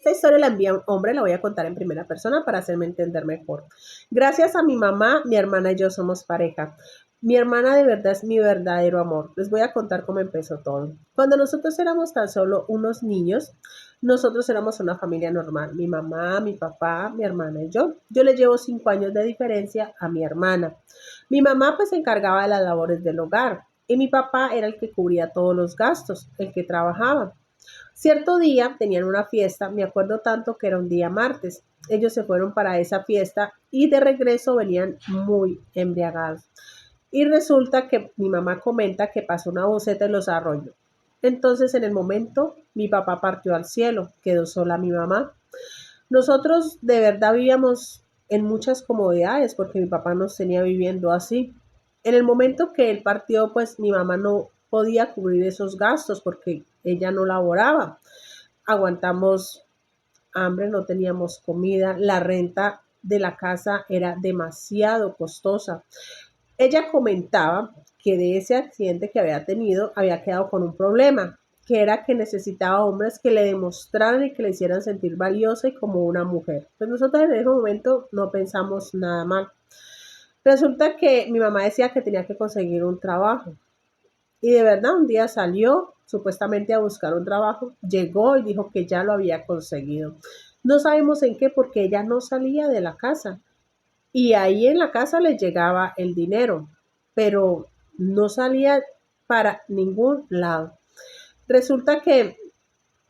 Esta historia la envía un hombre, la voy a contar en primera persona para hacerme entender mejor. Gracias a mi mamá, mi hermana y yo somos pareja. Mi hermana de verdad es mi verdadero amor. Les voy a contar cómo empezó todo. Cuando nosotros éramos tan solo unos niños, nosotros éramos una familia normal. Mi mamá, mi papá, mi hermana y yo. Yo le llevo 5 años de diferencia a mi hermana. Mi mamá pues se encargaba de las labores del hogar y mi papá era el que cubría todos los gastos, el que trabajaba. Cierto día tenían una fiesta, me acuerdo tanto que era un día martes. Ellos se fueron para esa fiesta y de regreso venían muy embriagados. Y resulta que mi mamá comenta que pasó una buceta y los arrolló. Entonces en el momento mi papá partió al cielo, quedó sola mi mamá. Nosotros de verdad vivíamos en muchas comodidades porque mi papá nos tenía viviendo así. En el momento que él partió, pues mi mamá no podía cubrir esos gastos porque ella no laboraba. Aguantamos hambre, no teníamos comida, la renta de la casa era demasiado costosa. Ella comentaba que de ese accidente que había tenido había quedado con un problema, que era que necesitaba hombres que le demostraran y que le hicieran sentir valiosa y como una mujer. Pues nosotros en ese momento no pensamos nada mal. Resulta que mi mamá decía que tenía que conseguir un trabajo. Y de verdad un día salió supuestamente a buscar un trabajo, llegó y dijo que ya lo había conseguido. No sabemos en qué porque ella no salía de la casa y ahí en la casa le llegaba el dinero, pero no salía para ningún lado. Resulta que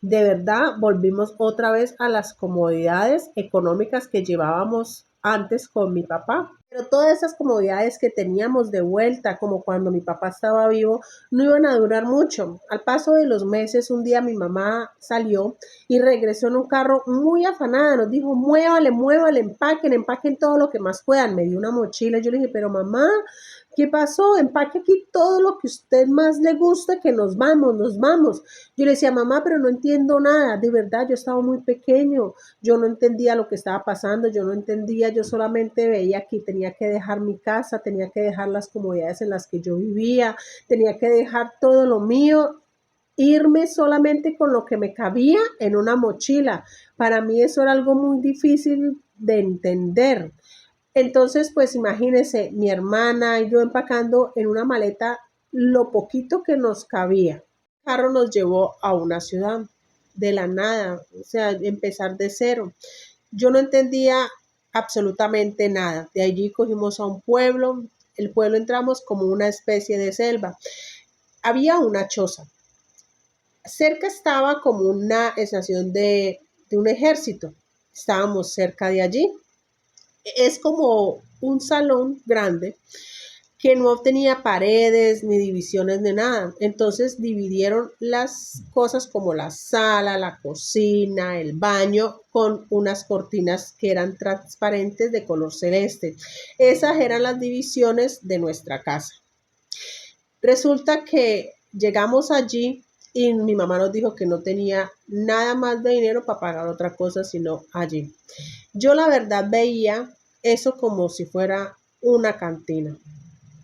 de verdad volvimos otra vez a las comodidades económicas que llevábamos antes con mi papá. Pero todas esas comodidades que teníamos de vuelta, como cuando mi papá estaba vivo, no iban a durar mucho. Al paso de los meses, un día mi mamá salió y regresó en un carro muy afanada. Nos dijo, muévale, muévale, empaquen, empaquen todo lo que más puedan. Me dio una mochila. Yo le dije, pero mamá, ¿qué pasó? Empaque aquí todo lo que a usted más le gusta, que nos vamos, nos vamos. Yo le decía, mamá, pero no entiendo nada, de verdad, yo estaba muy pequeño, yo no entendía lo que estaba pasando, yo no entendía, yo solamente veía que tenía que dejar mi casa, tenía que dejar las comodidades en las que yo vivía, tenía que dejar todo lo mío, irme solamente con lo que me cabía en una mochila. Para mí eso era algo muy difícil de entender. Entonces, pues imagínense, mi hermana y yo empacando en una maleta lo poquito que nos cabía. El carro nos llevó a una ciudad de la nada, o sea, empezar de cero. Yo no entendía absolutamente nada. De allí cogimos a un pueblo, el pueblo entramos como una especie de selva. Había una choza. Cerca estaba como una estación de un ejército. Estábamos cerca de allí. Es como un salón grande que no tenía paredes ni divisiones de nada. Entonces dividieron las cosas como la sala, la cocina, el baño con unas cortinas que eran transparentes de color celeste. Esas eran las divisiones de nuestra casa. Resulta que llegamos allí y mi mamá nos dijo que no tenía nada más de dinero para pagar otra cosa sino allí. Yo la verdad veía eso como si fuera una cantina.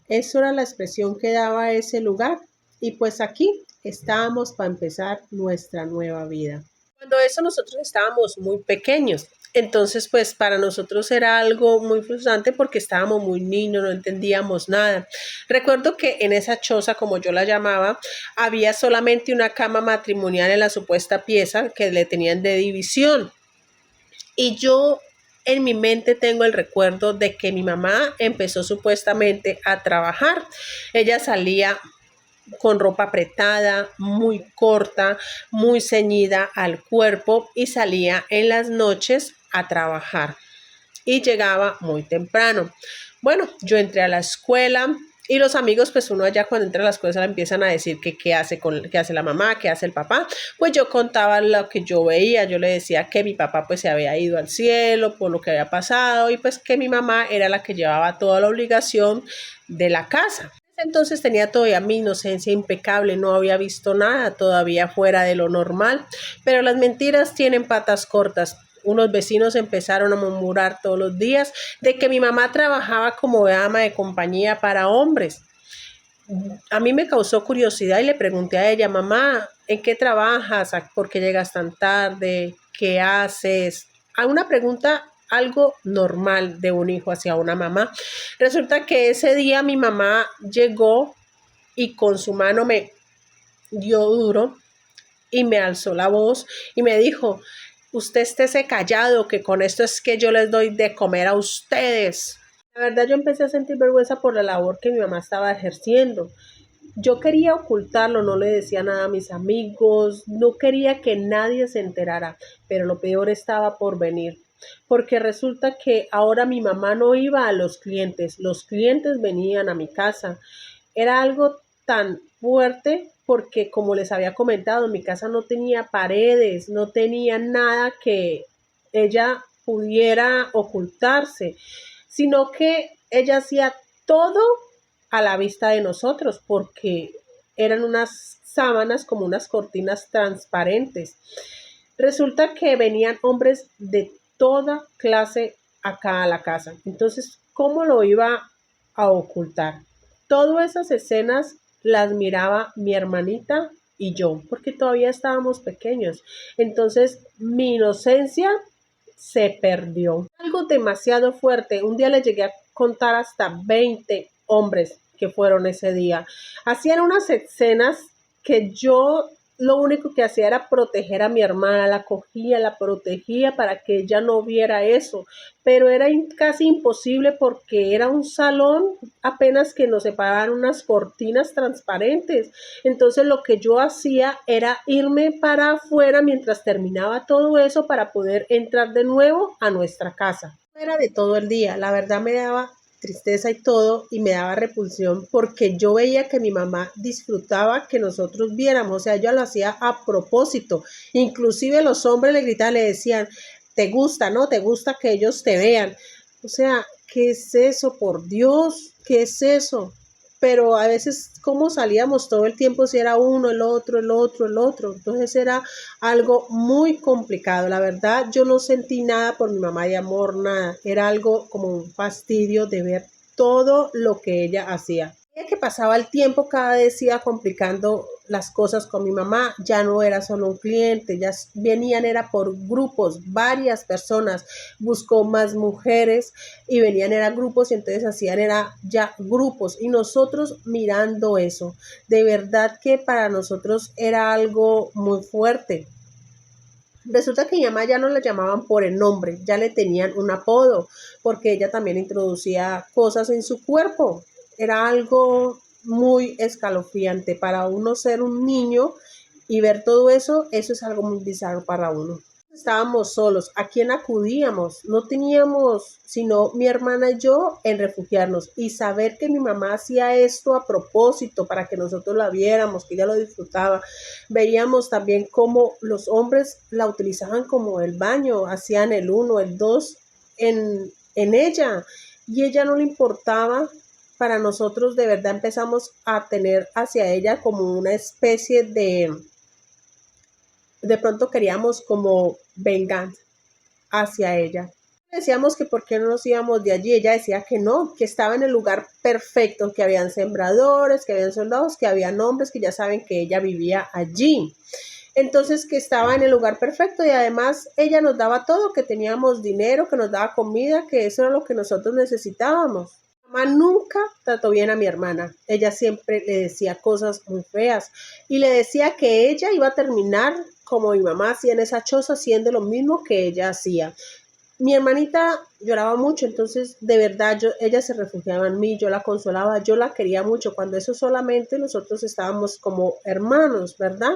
Eso era la expresión que daba ese lugar. Y pues aquí estábamos para empezar nuestra nueva vida. Cuando eso nosotros estábamos muy pequeños. Entonces, pues para nosotros era algo muy frustrante porque estábamos muy niños, no entendíamos nada. Recuerdo que en esa choza, como yo la llamaba, había solamente una cama matrimonial en la supuesta pieza que le tenían de división. Y yo en mi mente tengo el recuerdo de que mi mamá empezó supuestamente a trabajar. Ella salía con ropa apretada, muy corta, muy ceñida al cuerpo y salía en las noches a trabajar y llegaba muy temprano. Bueno, yo entré a la escuela y los amigos, pues uno allá cuando entra a la escuela empiezan a decir que qué hace la mamá, qué hace el papá. Pues yo contaba lo que yo veía, yo le decía que mi papá pues se había ido al cielo por lo que había pasado y pues que mi mamá era la que llevaba toda la obligación de la casa. Entonces tenía todavía mi inocencia impecable, no había visto nada todavía fuera de lo normal, pero las mentiras tienen patas cortas. Unos vecinos empezaron a murmurar todos los días de que mi mamá trabajaba como dama de compañía para hombres. A mí me causó curiosidad y le pregunté a ella, mamá, ¿en qué trabajas? ¿Por qué llegas tan tarde? ¿qué haces? Hay una pregunta, algo normal de un hijo hacia una mamá. Resulta que ese día mi mamá llegó y con su mano me dio duro y me alzó la voz y me dijo, usted estése callado, que con esto es que yo les doy de comer a ustedes. La verdad yo empecé a sentir vergüenza por la labor que mi mamá estaba ejerciendo. Yo quería ocultarlo, no le decía nada a mis amigos, no quería que nadie se enterara, pero lo peor estaba por venir, porque resulta que ahora mi mamá no iba a los clientes venían a mi casa. Era algo tan fuerte porque, como les había comentado, mi casa no tenía paredes, no tenía nada que ella pudiera ocultarse, sino que ella hacía todo a la vista de nosotros porque eran unas sábanas como unas cortinas transparentes. Resulta que venían hombres de toda clase acá a la casa. Entonces, ¿cómo lo iba a ocultar? Todas esas escenas las miraba mi hermanita y yo, porque todavía estábamos pequeños. Entonces, mi inocencia se perdió. Algo demasiado fuerte. Un día le llegué a contar hasta 20 hombres que fueron ese día. Hacían unas escenas que yo lo único que hacía era proteger a mi hermana, la cogía, la protegía para que ella no viera eso, pero era casi imposible porque era un salón apenas que nos separaban unas cortinas transparentes. Entonces lo que yo hacía era irme para afuera mientras terminaba todo eso para poder entrar de nuevo a nuestra casa. Era de todo el día, la verdad me daba tristeza y todo, y me daba repulsión porque yo veía que mi mamá disfrutaba que nosotros viéramos, o sea, ella lo hacía a propósito, inclusive los hombres le gritaban, le decían, te gusta, ¿no? Te gusta que ellos te vean, o sea, ¿qué es eso? Por Dios, ¿qué es eso? Pero a veces, ¿cómo salíamos todo el tiempo si era uno, el otro, el otro, el otro? Entonces era algo muy complicado. La verdad, yo no sentí nada por mi mamá de amor, nada. Era algo como un fastidio de ver todo lo que ella hacía. Que pasaba el tiempo, cada vez iba complicando las cosas con mi mamá. Ya no era solo un cliente, ya venían, era por grupos, varias personas, buscó más mujeres y venían, era grupos, y entonces hacían, era ya grupos, y nosotros mirando eso, de verdad que para nosotros era algo muy fuerte. Resulta que mi mamá ya no la llamaban por el nombre, ya le tenían un apodo, porque ella también introducía cosas en su cuerpo. Era algo muy escalofriante para uno ser un niño y ver todo eso, eso es algo muy bizarro para uno. Estábamos solos, ¿a quién acudíamos? No teníamos sino mi hermana y yo en refugiarnos, y saber que mi mamá hacía esto a propósito para que nosotros la viéramos, que ella lo disfrutaba. Veíamos también cómo los hombres la utilizaban como el baño, hacían el uno, el dos en ella, y ella no le importaba. Para nosotros de verdad empezamos a tener hacia ella como una especie de pronto queríamos como venganza hacia ella. Decíamos que por qué no nos íbamos de allí. Ella decía que no, que estaba en el lugar perfecto, que habían sembradores, que habían soldados, que habían hombres, que ya saben que ella vivía allí. Entonces, que estaba en el lugar perfecto, y además ella nos daba todo, que teníamos dinero, que nos daba comida, que eso era lo que nosotros necesitábamos. Mamá nunca trató bien a mi hermana. Ella siempre le decía cosas muy feas y le decía que ella iba a terminar como mi mamá hacía en esa choza, haciendo lo mismo que ella hacía. Mi hermanita lloraba mucho, entonces de verdad ella se refugiaba en mí, yo la consolaba, yo la quería mucho, cuando eso solamente nosotros estábamos como hermanos, ¿verdad?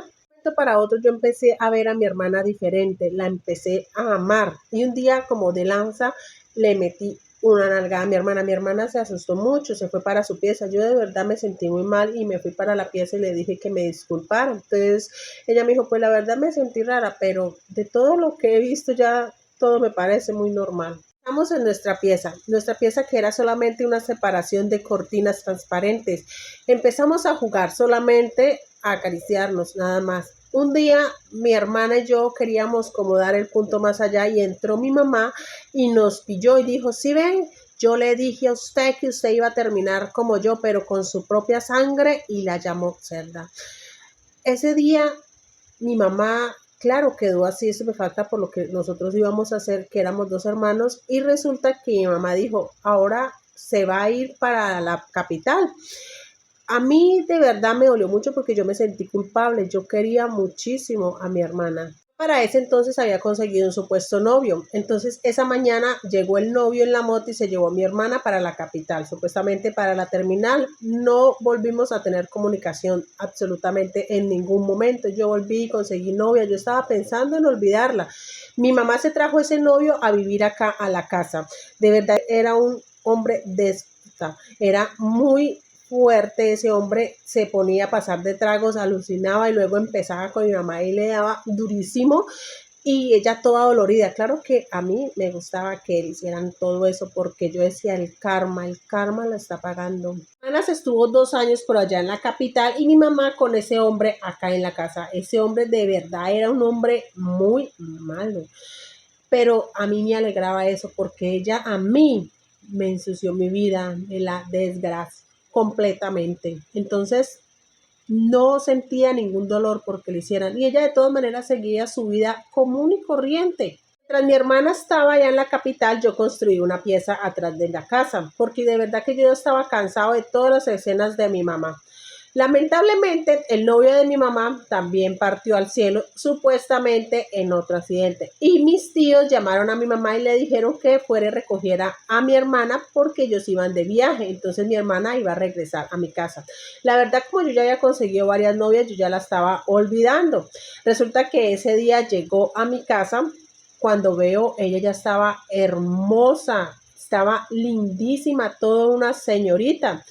Para otro yo empecé a ver a mi hermana diferente, la empecé a amar, y un día como de lanza le metí una nalgada a mi hermana se asustó mucho, se fue para su pieza, yo de verdad me sentí muy mal y me fui para la pieza y le dije que me disculpara. Entonces ella me dijo, pues la verdad me sentí rara, pero de todo lo que he visto ya todo me parece muy normal. Estamos en nuestra pieza que era solamente una separación de cortinas transparentes. Empezamos a jugar, solamente a acariciarnos, nada más. Un día mi hermana y yo queríamos como dar el punto más allá, y entró mi mamá y nos pilló y dijo, ¿sí ven? Yo le dije a usted que usted iba a terminar como yo, pero con su propia sangre, y la llamó cerda. Ese día mi mamá, claro, quedó así estupefacta por lo que nosotros íbamos a hacer, que éramos 2 hermanos, y resulta que mi mamá dijo, ahora se va a ir para la capital. A mí de verdad me dolió mucho porque yo me sentí culpable, yo quería muchísimo a mi hermana. Para ese entonces había conseguido un supuesto novio. Entonces esa mañana llegó el novio en la moto y se llevó a mi hermana para la capital, supuestamente para la terminal. No volvimos a tener comunicación absolutamente en ningún momento. Yo volví y conseguí novia, yo estaba pensando en olvidarla. Mi mamá se trajo ese novio a vivir acá a la casa. De verdad era un hombre déspota, era muy fuerte ese hombre, se ponía a pasar de tragos, alucinaba y luego empezaba con mi mamá y le daba durísimo y ella toda dolorida. Claro que a mí me gustaba que hicieran todo eso porque yo decía el karma lo está pagando. Ana se estuvo 2 años por allá en la capital y mi mamá con ese hombre acá en la casa. Ese hombre de verdad era un hombre muy malo, pero a mí me alegraba eso porque ella a mí me ensució mi vida de la desgracia completamente. Entonces no sentía ningún dolor porque le hicieran y ella de todas maneras seguía su vida común y corriente. Mientras mi hermana estaba allá en la capital, yo construí una pieza atrás de la casa porque de verdad que yo estaba cansado de todas las escenas de mi mamá. Lamentablemente, el novio de mi mamá también partió al cielo, supuestamente en otro accidente. Y mis tíos llamaron a mi mamá y le dijeron que fuera y recogiera a mi hermana porque ellos iban de viaje. Entonces mi hermana iba a regresar a mi casa. La verdad, como yo ya había conseguido varias novias, yo ya la estaba olvidando. Resulta que ese día llegó a mi casa. Cuando veo, ella ya estaba hermosa, estaba lindísima, toda una señorita.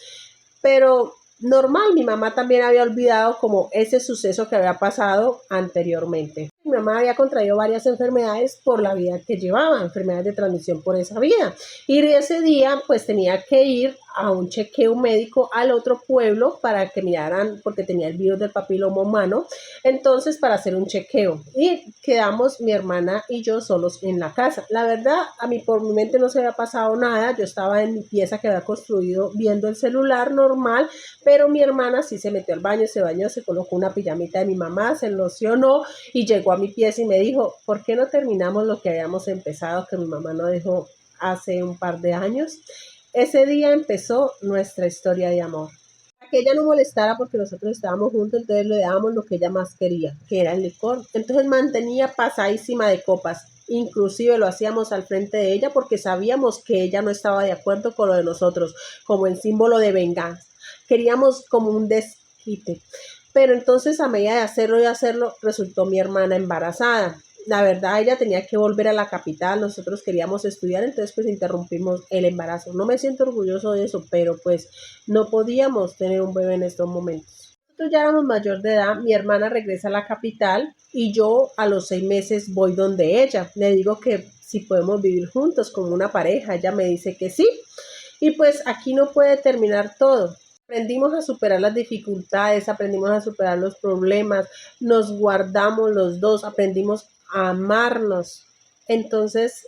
Pero normal, mi mamá también había olvidado como ese suceso que había pasado anteriormente. Mi mamá había contraído varias enfermedades por la vida que llevaba, enfermedades de transmisión por esa vida. Y ese día pues tenía que ir a un chequeo médico al otro pueblo para que miraran, porque tenía el virus del papiloma humano, entonces para hacer un chequeo. Y quedamos mi hermana y yo solos en la casa. La verdad, a mí por mi mente no se había pasado nada, yo estaba en mi pieza que había construido viendo el celular normal, pero mi hermana sí se metió al baño, se bañó, se colocó una pijamita de mi mamá, se locionó y llegó a mi pieza y me dijo, ¿por qué no terminamos lo que habíamos empezado, que mi mamá no dejó hace un par de años? Ese día empezó nuestra historia de amor. Para que ella no molestara porque nosotros estábamos juntos, entonces le dábamos lo que ella más quería, que era el licor. Entonces mantenía pasadísima de copas. Inclusive lo hacíamos al frente de ella porque sabíamos que ella no estaba de acuerdo con lo de nosotros, como en símbolo de venganza. Queríamos como un desquite. Pero entonces a medida de hacerlo, resultó mi hermana embarazada. La verdad, ella tenía que volver a la capital, nosotros queríamos estudiar, entonces pues interrumpimos el embarazo. No me siento orgulloso de eso, pero pues no podíamos tener un bebé en estos momentos. Nosotros ya éramos mayor de edad, mi hermana regresa a la capital y yo a los 6 meses voy donde ella. Le digo que si podemos vivir juntos como una pareja, ella me dice que sí. Y pues aquí no puede terminar todo. Aprendimos a superar las dificultades, aprendimos a superar los problemas, nos guardamos los dos, aprendimos a amarnos. Entonces,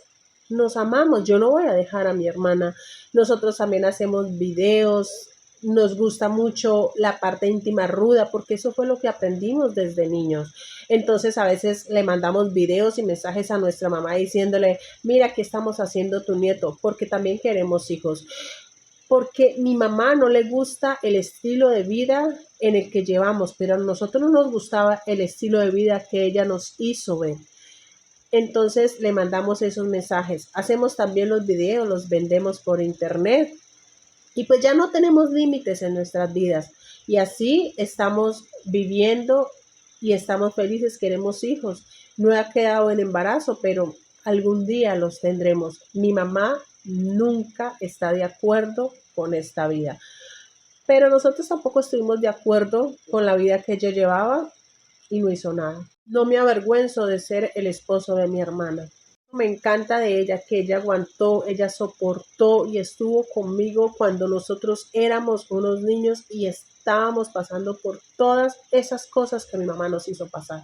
nos amamos. Yo no voy a dejar a mi hermana. Nosotros también hacemos videos. Nos gusta mucho la parte íntima ruda porque eso fue lo que aprendimos desde niños. Entonces a veces le mandamos videos y mensajes a nuestra mamá diciéndole, mira, ¿qué estamos haciendo tu nieto? Porque también queremos hijos, porque mi mamá no le gusta el estilo de vida en el que llevamos, pero a nosotros no nos gustaba el estilo de vida que ella nos hizo ver. Entonces le mandamos esos mensajes. Hacemos también los videos, los vendemos por internet y pues ya no tenemos límites en nuestras vidas. Y así estamos viviendo y estamos felices, queremos hijos. No ha quedado en embarazo, pero algún día los tendremos. Mi mamá nunca está de acuerdo con esta vida, pero nosotros tampoco estuvimos de acuerdo con la vida que ella llevaba y no hizo nada. No me avergüenzo de ser el esposo de mi hermana. Me encanta de ella que ella aguantó, ella soportó y estuvo conmigo cuando nosotros éramos unos niños y estábamos pasando por todas esas cosas que mi mamá nos hizo pasar.